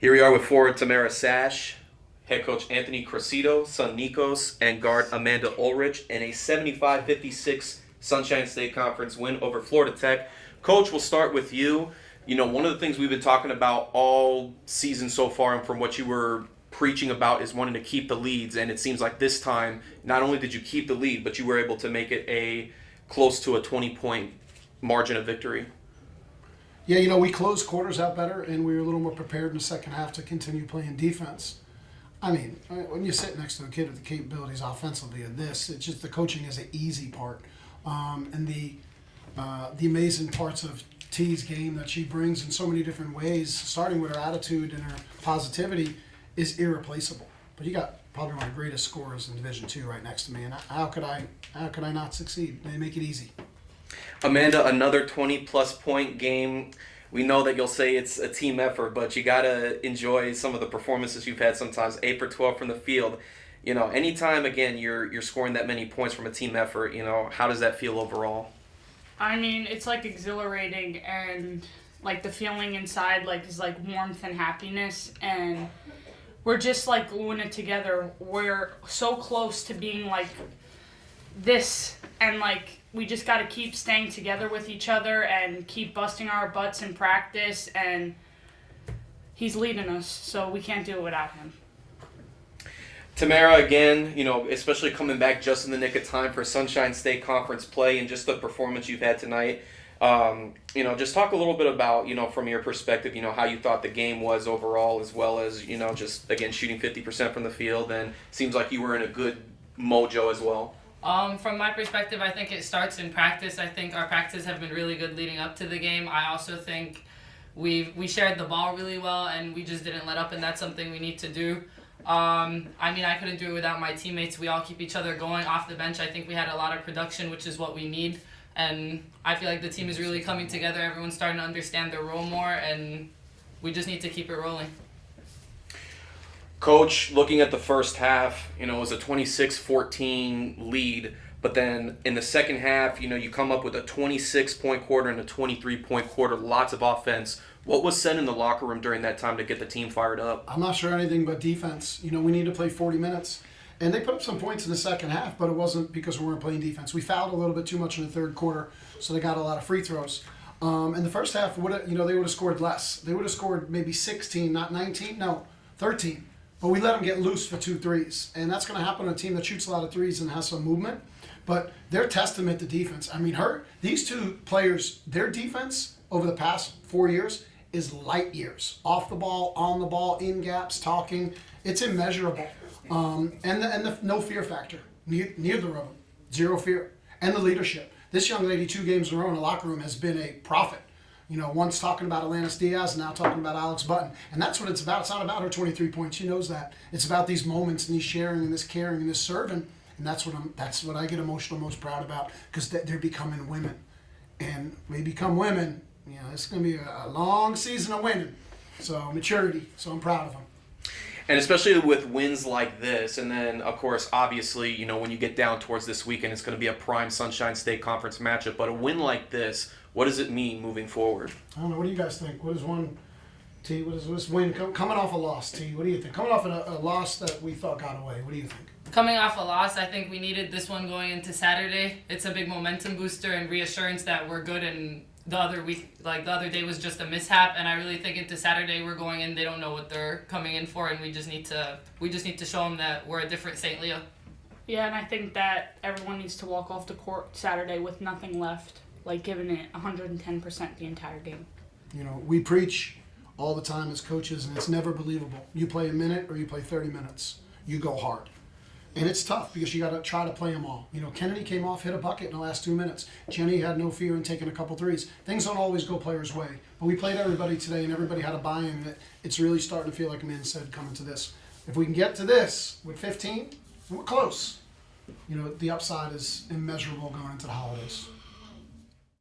Here we are with forward Tamara Sash, head coach Anthony Cressito, son Nikos, and guard Amanda Ulrich in a 75-56 Sunshine State Conference win over Florida Tech. Coach, we'll start with you. You know, one of the things we've been talking about all season so far, and from what you were preaching about, is wanting to keep the leads. And it seems like this time, not only did you keep the lead, but you were able to make it a close to a 20-point margin of victory. Yeah, you know, we closed quarters out better, and we were a little more prepared in the second half to continue playing defense. I mean, when you sit next to a kid with the capabilities offensively of this, it's just the coaching is the easy part. And the amazing parts of T's game that she brings in so many different ways, starting with her attitude and her positivity, is irreplaceable. But you got probably one of the greatest scorers in Division II right next to me, and how could I not succeed? They make it easy. Amanda, another 20-plus point game. We know that you'll say it's a team effort, but you got to enjoy some of the performances you've had sometimes. 8 for 12 from the field. You know, anytime, again, you're scoring that many points from a team effort, you know, how does that feel overall? I mean, it's, like, exhilarating, and, like, the feeling inside, like, is, like, warmth and happiness, and we're just, like, gluing it together. We're so close to being, like, this, and, like, we just got to keep staying together with each other and keep busting our butts in practice, and he's leading us, so we can't do it without him. Tamara, again, you know, especially coming back just in the nick of time for Sunshine State Conference play and just the performance you've had tonight. You know, just talk a little bit about, you know, from your perspective, you know, how you thought the game was overall, as well as, you know, just, again, shooting 50% from the field, and seems like you were in a good mojo as well. From my perspective, I think it starts in practice. I think our practices have been really good leading up to the game. I also think we shared the ball really well, and we just didn't let up, and that's something we need to do. I mean, I couldn't do it without my teammates. We all keep each other going off the bench. I think we had a lot of production, which is what we need, and I feel like the team is really coming together. Everyone's starting to understand their role more, and we just need to keep it rolling. Coach, looking at the first half, you know, it was a 26-14 lead, but then in the second half, you know, you come up with a 26-point quarter and a 23-point quarter, lots of offense. What was said in the locker room during that time to get the team fired up? I'm not sure anything but defense. You know, we need to play 40 minutes. And they put up some points in the second half, but it wasn't because we weren't playing defense. We fouled a little bit too much in the third quarter, so they got a lot of free throws. In the first half, they would have scored less. They would have scored maybe 16, not 19, no, 13. But we let them get loose for 2 threes. And that's going to happen on a team that shoots a lot of threes and has some movement. But they're testament to defense. I mean, these two players, their defense over the past 4 years is light years. Off the ball, on the ball, in gaps, talking. It's immeasurable. And the no fear factor. Neither of them. Zero fear. And the leadership. This young lady, 2 games in a row in the locker room, has been a prophet. You know, once talking about Alanis Diaz, now talking about Alex Button. And that's what it's about. It's not about her 23 points. She knows that. It's about these moments and these sharing and this caring and this serving. And that's what I get emotional, most proud about, because they're becoming women. And we become women, you know, it's going to be a long season of winning. So maturity. So I'm proud of them. And especially with wins like this, and then, of course, obviously, you know, when you get down towards this weekend, it's going to be a prime Sunshine State Conference matchup. But a win like this, what does it mean moving forward? I don't know. What do you guys think? What is one, T? What is this win coming off a loss, T? What do you think? Coming off a loss that we thought got away, what do you think? Coming off a loss, I think we needed this one going into Saturday. It's a big momentum booster and reassurance that we're good, and the other day was just a mishap, and I really think into Saturday we're going in, they don't know what they're coming in for, and we just need to show them that we're a different St. Leo. Yeah, and I think that everyone needs to walk off the court Saturday with nothing left, like giving it 110% the entire game. You know, we preach all the time as coaches, and it's never believable. You play a minute or you play 30 minutes. You go hard. And it's tough because you got to try to play them all. You know, Kennedy came off, hit a bucket in the last 2 minutes. Jenny had no fear in taking a couple threes. Things don't always go players' way. But we played everybody today, and everybody had a buy-in. It's really starting to feel like Amanda said, coming to this. If we can get to this with 15, we're close. You know, the upside is immeasurable going into the holidays.